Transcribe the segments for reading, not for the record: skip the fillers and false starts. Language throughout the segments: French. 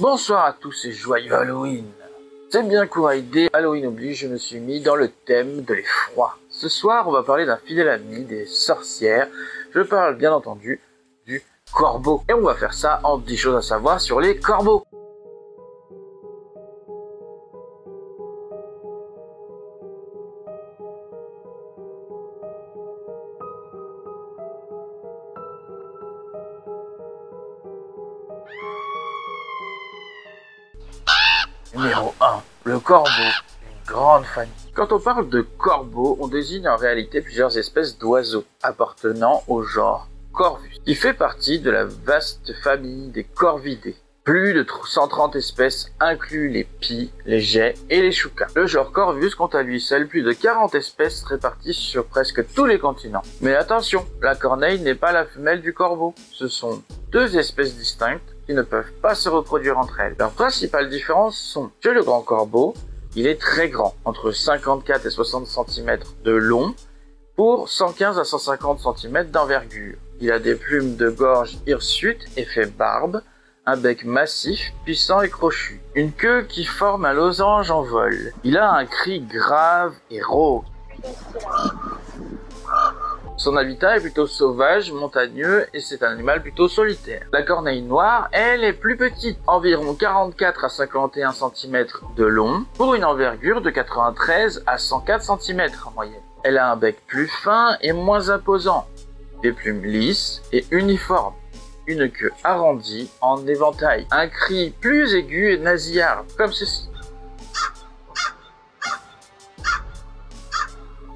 Bonsoir à tous et joyeux Halloween. C'est bien Kouraïdé, Halloween oblige, je me suis mis dans le thème de l'effroi. Ce soir, on va parler d'un fidèle ami des sorcières. Je parle bien entendu du corbeau. Et on va faire ça en 10 choses à savoir sur les corbeaux. Numéro 1. Le corbeau, une grande famille. Quand on parle de corbeau, on désigne en réalité plusieurs espèces d'oiseaux appartenant au genre Corvus, qui fait partie de la vaste famille des corvidés. Plus de 130 espèces incluent les pies, les geais et les choucas. Le genre Corvus compte à lui seul plus de 40 espèces réparties sur presque tous les continents. Mais attention, la corneille n'est pas la femelle du corbeau. Ce sont deux espèces distinctes qui ne peuvent pas se reproduire entre elles. Leurs principales différences sont que le grand corbeau, il est très grand, entre 54 et 60 cm de long, pour 115 à 150 cm d'envergure. Il a des plumes de gorge hirsutes et fait barbe, un bec massif, puissant et crochu, une queue qui forme un losange en vol. Il a un cri grave et rauque. Son habitat est plutôt sauvage, montagneux et c'est un animal plutôt solitaire. La corneille noire, elle, est plus petite, environ 44 à 51 cm de long, pour une envergure de 93 à 104 cm en moyenne. Elle a un bec plus fin et moins imposant, des plumes lisses et uniformes, une queue arrondie en éventail, un cri plus aigu et nasillarde, comme ceci.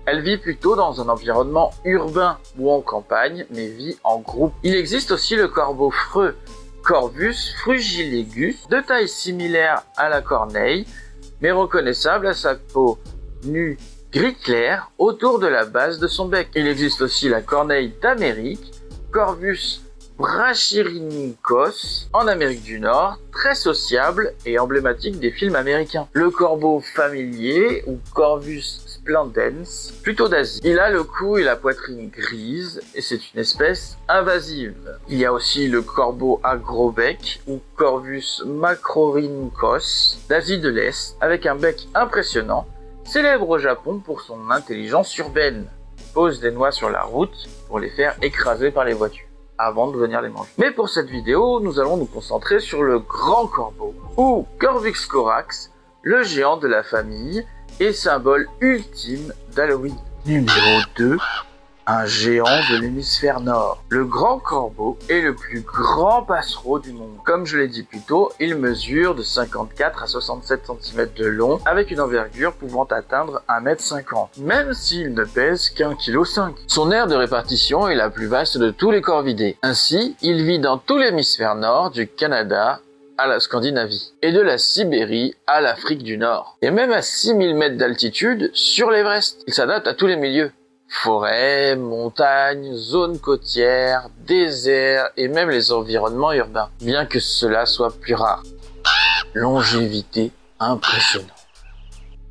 Elle vit plutôt dans un environnement urbain ou en campagne, mais vit en groupe. Il existe aussi le corbeau freux, Corvus frugilegus, de taille similaire à la corneille, mais reconnaissable à sa peau nue gris clair autour de la base de son bec. Il existe aussi la corneille d'Amérique, Corvus brachyrhynchos, en Amérique du Nord, très sociable et emblématique des films américains. Le corbeau familier, ou Corvus splendens, plutôt d'Asie. Il a le cou et la poitrine grise, et c'est une espèce invasive. Il y a aussi le corbeau à gros bec, ou Corvus macrorhynchos, d'Asie de l'Est, avec un bec impressionnant, célèbre au Japon pour son intelligence urbaine. Il pose des noix sur la route pour les faire écraser par les voitures, avant de venir les manger. Mais pour cette vidéo, nous allons nous concentrer sur le grand corbeau, ou Corvus corax, le géant de la famille, et symbole ultime d'Halloween. Numéro 2. Un géant de l'hémisphère nord. Le grand corbeau est le plus grand passereau du monde. Comme je l'ai dit plus tôt, il mesure de 54 à 67 cm de long, avec une envergure pouvant atteindre 1,50 m, même s'il ne pèse qu'1,5 kg. Son aire de répartition est la plus vaste de tous les corvidés. Ainsi, il vit dans tout l'hémisphère nord, du Canada à la Scandinavie, et de la Sibérie à l'Afrique du Nord, et même à 6000 mètres d'altitude sur l'Everest. Il s'adapte à tous les milieux. Forêt, montagne, zone côtière, désert et même les environnements urbains, bien que cela soit plus rare. Longévité impressionnante.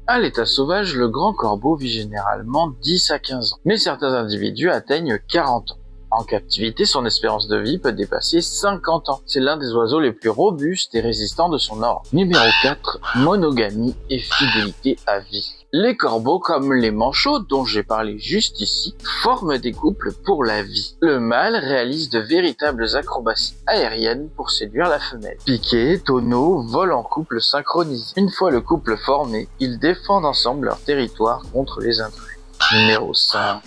À l'état sauvage, le grand corbeau vit généralement 10 à 15 ans, mais certains individus atteignent 40 ans. En captivité, son espérance de vie peut dépasser 50 ans. C'est l'un des oiseaux les plus robustes et résistants de son ordre. Numéro 4. Monogamie et fidélité à vie. Les corbeaux, comme les manchots dont j'ai parlé juste ici, forment des couples pour la vie. Le mâle réalise de véritables acrobaties aériennes pour séduire la femelle. Piquet, tonneau, vol en couple synchronisé. Une fois le couple formé, ils défendent ensemble leur territoire contre les intrus. Numéro 5.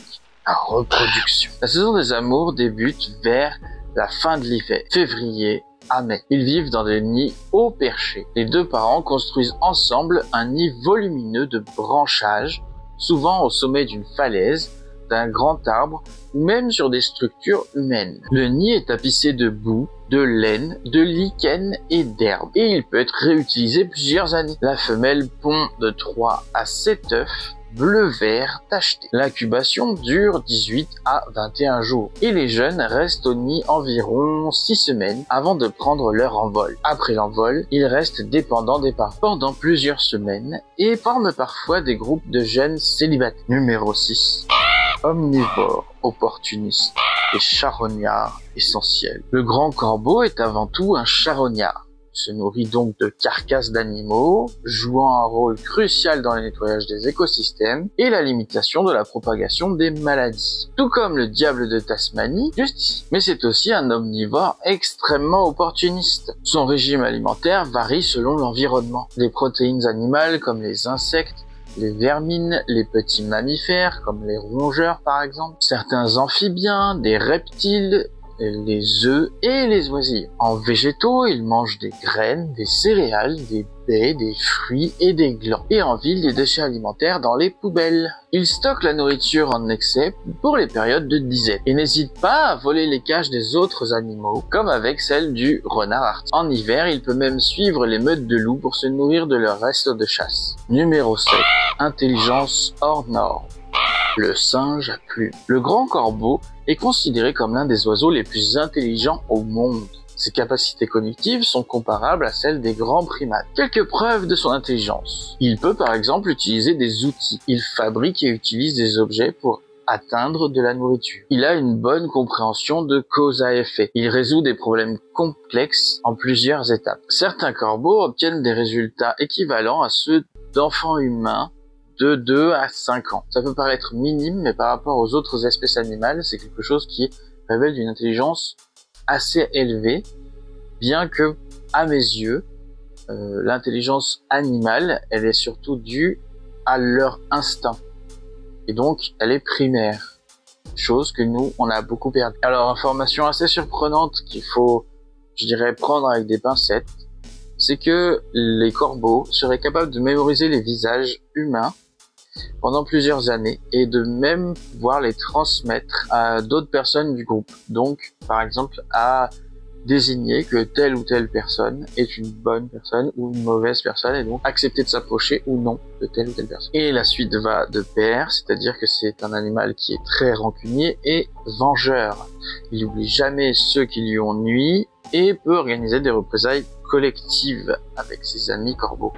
La reproduction. La saison des amours débute vers la fin de l'hiver, février à mai. Ils vivent dans des nids haut perchés. Les deux parents construisent ensemble un nid volumineux de branchages, souvent au sommet d'une falaise, d'un grand arbre ou même sur des structures humaines. Le nid est tapissé de boue, de laine, de lichen et d'herbe, et il peut être réutilisé plusieurs années. La femelle pond de 3 à 7 œufs bleu-vert tacheté. L'incubation dure 18 à 21 jours et les jeunes restent au nid environ 6 semaines avant de prendre leur envol. Après l'envol, ils restent dépendants des parents pendant plusieurs semaines et forment parfois des groupes de jeunes célibataires. Numéro 6. Omnivore, opportuniste et charognard essentiel. Le grand corbeau est avant tout un charognard. Il se nourrit donc de carcasses d'animaux, jouant un rôle crucial dans le nettoyage des écosystèmes et la limitation de la propagation des maladies. Tout comme le diable de Tasmanie, juste ici. Mais c'est aussi un omnivore extrêmement opportuniste. Son régime alimentaire varie selon l'environnement. Des protéines animales comme les insectes, les vermines, les petits mammifères comme les rongeurs par exemple, certains amphibiens, des reptiles, les œufs et les oisillons. En végétaux, ils mangent des graines, des céréales, des baies, des fruits et des glands. Et en ville, des déchets alimentaires dans les poubelles. Ils stockent la nourriture en excès pour les périodes de disette et n'hésitent pas à voler les cages des autres animaux, comme avec celle du renard arctique. En hiver, il peut même suivre les meutes de loups pour se nourrir de leurs restes de chasse. Numéro 7. Intelligence hors norme. Le singe à plumes. Le grand corbeau est considéré comme l'un des oiseaux les plus intelligents au monde. Ses capacités cognitives sont comparables à celles des grands primates. Quelques preuves de son intelligence. Il peut par exemple utiliser des outils. Il fabrique et utilise des objets pour atteindre de la nourriture. Il a une bonne compréhension de cause à effet. Il résout des problèmes complexes en plusieurs étapes. Certains corbeaux obtiennent des résultats équivalents à ceux d'enfants humains de 2 à 5 ans. Ça peut paraître minime, mais par rapport aux autres espèces animales, c'est quelque chose qui révèle une intelligence assez élevée, bien que, à mes yeux, l'intelligence animale, elle est surtout due à leur instinct. Et donc, elle est primaire. Chose que nous, on a beaucoup perdu. Alors, information assez surprenante qu'il faut, je dirais, prendre avec des pincettes, c'est que les corbeaux seraient capables de mémoriser les visages humains pendant plusieurs années et de même pouvoir les transmettre à d'autres personnes du groupe. Donc, par exemple, à désigner que telle ou telle personne est une bonne personne ou une mauvaise personne et donc accepter de s'approcher ou non de telle ou telle personne. Et la suite va de pair, c'est-à-dire que c'est un animal qui est très rancunier et vengeur. Il n'oublie jamais ceux qui lui ont nui et peut organiser des représailles collectives avec ses amis corbeaux.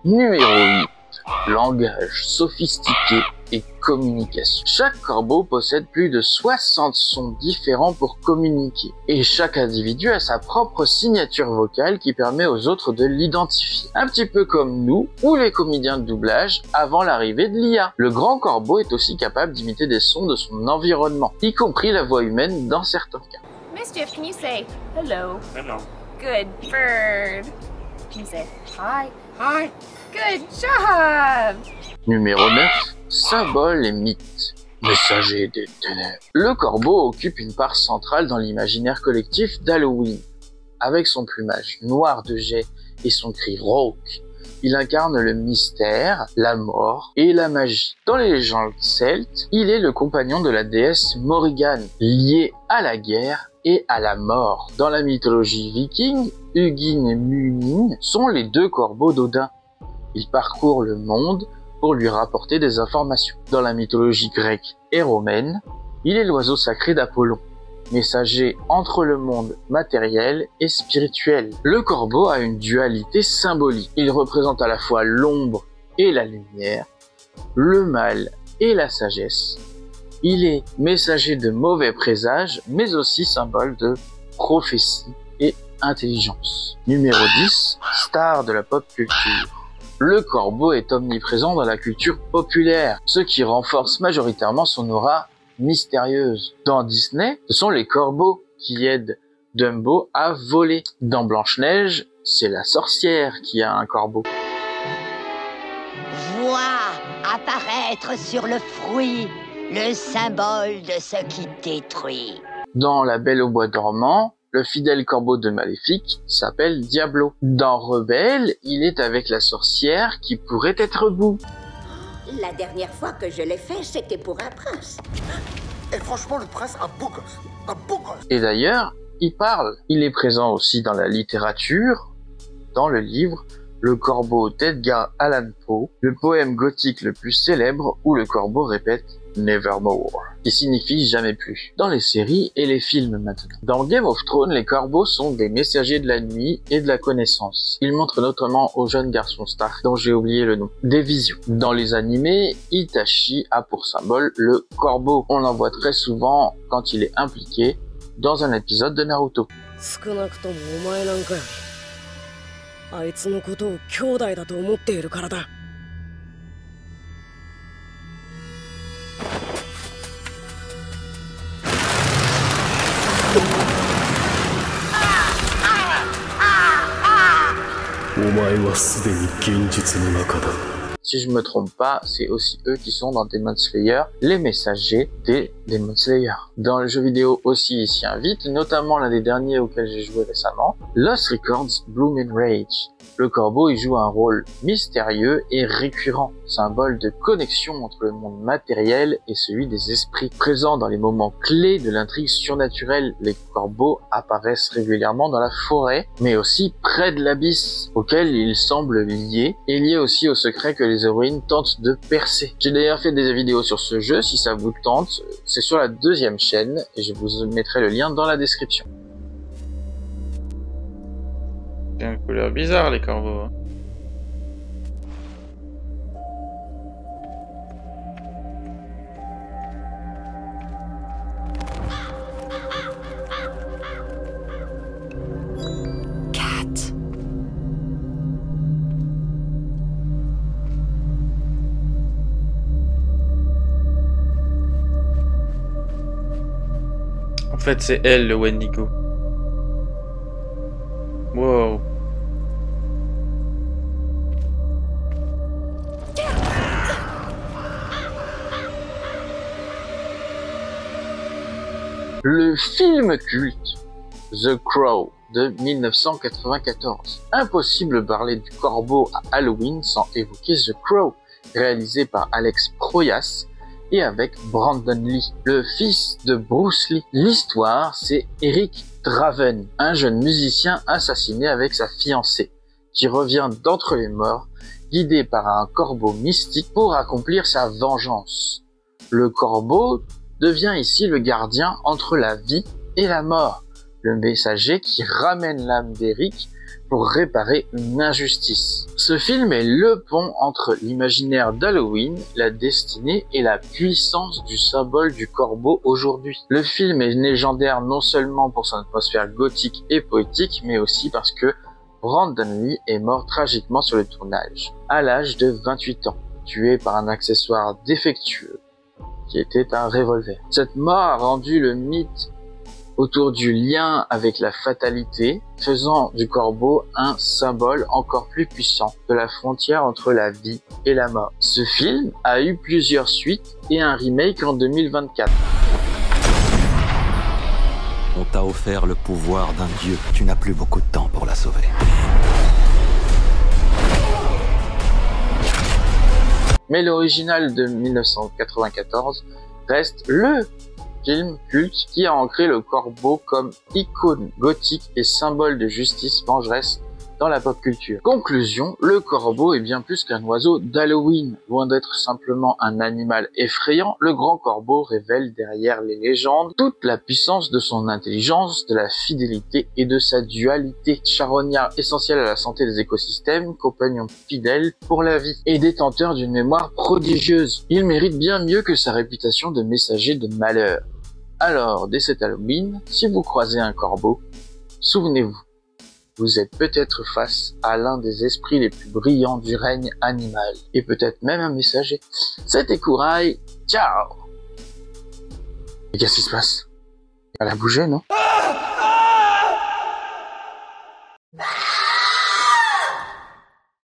Numéro 8. Langage sophistiqué et communication. Chaque corbeau possède plus de 60 sons différents pour communiquer. Et chaque individu a sa propre signature vocale qui permet aux autres de l'identifier. Un petit peu comme nous ou les comédiens de doublage avant l'arrivée de l'IA. Le grand corbeau est aussi capable d'imiter des sons de son environnement, y compris la voix humaine dans certains cas. Mischief, can you say hello? Hello. Good bird. Can you say hi? Hi. Good job. Numéro 9. Symboles et mythes. Messager des ténèbres. Le corbeau occupe une part centrale dans l'imaginaire collectif d'Halloween. Avec son plumage noir de jet et son cri rauque, il incarne le mystère, la mort et la magie. Dans les légendes celtes, il est le compagnon de la déesse Morrigan, lié à la guerre et à la mort. Dans la mythologie viking, Hugin et Munin sont les deux corbeaux d'Odin. Ils parcourent le monde pour lui rapporter des informations. Dans la mythologie grecque et romaine, il est l'oiseau sacré d'Apollon, messager entre le monde matériel et spirituel. Le corbeau a une dualité symbolique. Il représente à la fois l'ombre et la lumière, le mal et la sagesse. Il est messager de mauvais présages, mais aussi symbole de prophétie et intelligence. Numéro 10, star de la pop culture. Le corbeau est omniprésent dans la culture populaire, ce qui renforce majoritairement son aura mystérieuse. Dans Disney, ce sont les corbeaux qui aident Dumbo à voler. Dans Blanche-Neige, c'est la sorcière qui a un corbeau. Vois apparaître sur le fruit le symbole de ce qui détruit. Dans La Belle au bois dormant, le fidèle corbeau de Maléfique s'appelle Diablo. Dans Rebelle, il est avec la sorcière qui pourrait être Boo. La dernière fois que je l'ai fait, c'était pour un prince. Et franchement, le prince, un beau gosse. Un beau gosse. Et d'ailleurs, il parle. Il est présent aussi dans la littérature, dans le livre Le corbeau d'Edgar Allan Poe, le poème gothique le plus célèbre où le corbeau répète Nevermore, qui signifie jamais plus, dans les séries et les films maintenant. Dans Game of Thrones, les corbeaux sont des messagers de la nuit et de la connaissance. Ils montrent notamment au jeune garçon Stark, dont j'ai oublié le nom, des visions. Dans les animés, Itachi a pour symbole le corbeau. On l'en voit très souvent quand il est impliqué dans un épisode de Naruto. 少なくともお前なんかよりあいつのことを兄弟だと思っているからだ。お前はすでに現実の中だ。 Si je me trompe pas, c'est aussi eux qui sont dans Demon Slayer, les messagers des Demon Slayer. Dans le jeu vidéo aussi, ils s'y invitent, notamment l'un des derniers auxquels j'ai joué récemment, Lost Records Bloom and Rage. Le corbeau y joue un rôle mystérieux et récurrent, symbole de connexion entre le monde matériel et celui des esprits. Présent dans les moments clés de l'intrigue surnaturelle, les corbeaux apparaissent régulièrement dans la forêt, mais aussi près de l'abysse, auquel ils semblent liés, et liés aussi au secret que les héroïnes tentent de percer. J'ai d'ailleurs fait des vidéos sur ce jeu, si ça vous tente, c'est sur la deuxième chaîne, et je vous mettrai le lien dans la description. C'est une couleur bizarre les corbeaux. Cat. En fait c'est elle le Wendigo. Wow. Le film culte The Crow de 1994. Impossible de parler du corbeau à Halloween sans évoquer The Crow, réalisé par Alex Proyas et avec Brandon Lee, le fils de Bruce Lee. L'histoire, c'est Eric Draven, un jeune musicien assassiné avec sa fiancée, qui revient d'entre les morts, guidé par un corbeau mystique pour accomplir sa vengeance. Le corbeau devient ici le gardien entre la vie et la mort, le messager qui ramène l'âme d'Eric pour réparer une injustice. Ce film est le pont entre l'imaginaire d'Halloween, la destinée et la puissance du symbole du corbeau aujourd'hui. Le film est légendaire non seulement pour son atmosphère gothique et poétique, mais aussi parce que Brandon Lee est mort tragiquement sur le tournage, à l'âge de 28 ans, tué par un accessoire défectueux, qui était un revolver. Cette mort a rendu le mythe autour du lien avec la fatalité, faisant du corbeau un symbole encore plus puissant de la frontière entre la vie et la mort. Ce film a eu plusieurs suites et un remake en 2024. On t'a offert le pouvoir d'un dieu. Tu n'as plus beaucoup de temps pour la sauver. Mais l'original de 1994 reste le film culte qui a ancré le corbeau comme icône gothique et symbole de justice vengeresse dans la pop culture. Conclusion, le corbeau est bien plus qu'un oiseau d'Halloween. Loin d'être simplement un animal effrayant, le grand corbeau révèle derrière les légendes toute la puissance de son intelligence, de la fidélité et de sa dualité. Charognard essentiel à la santé des écosystèmes, compagnon fidèle pour la vie et détenteur d'une mémoire prodigieuse. Il mérite bien mieux que sa réputation de messager de malheur. Alors, dès cet Halloween, si vous croisez un corbeau, souvenez-vous, vous êtes peut-être face à l'un des esprits les plus brillants du règne animal, et peut-être même un messager. C'était Kouraï, ciao! Et qu'est-ce qui se passe? Elle a bougé, non?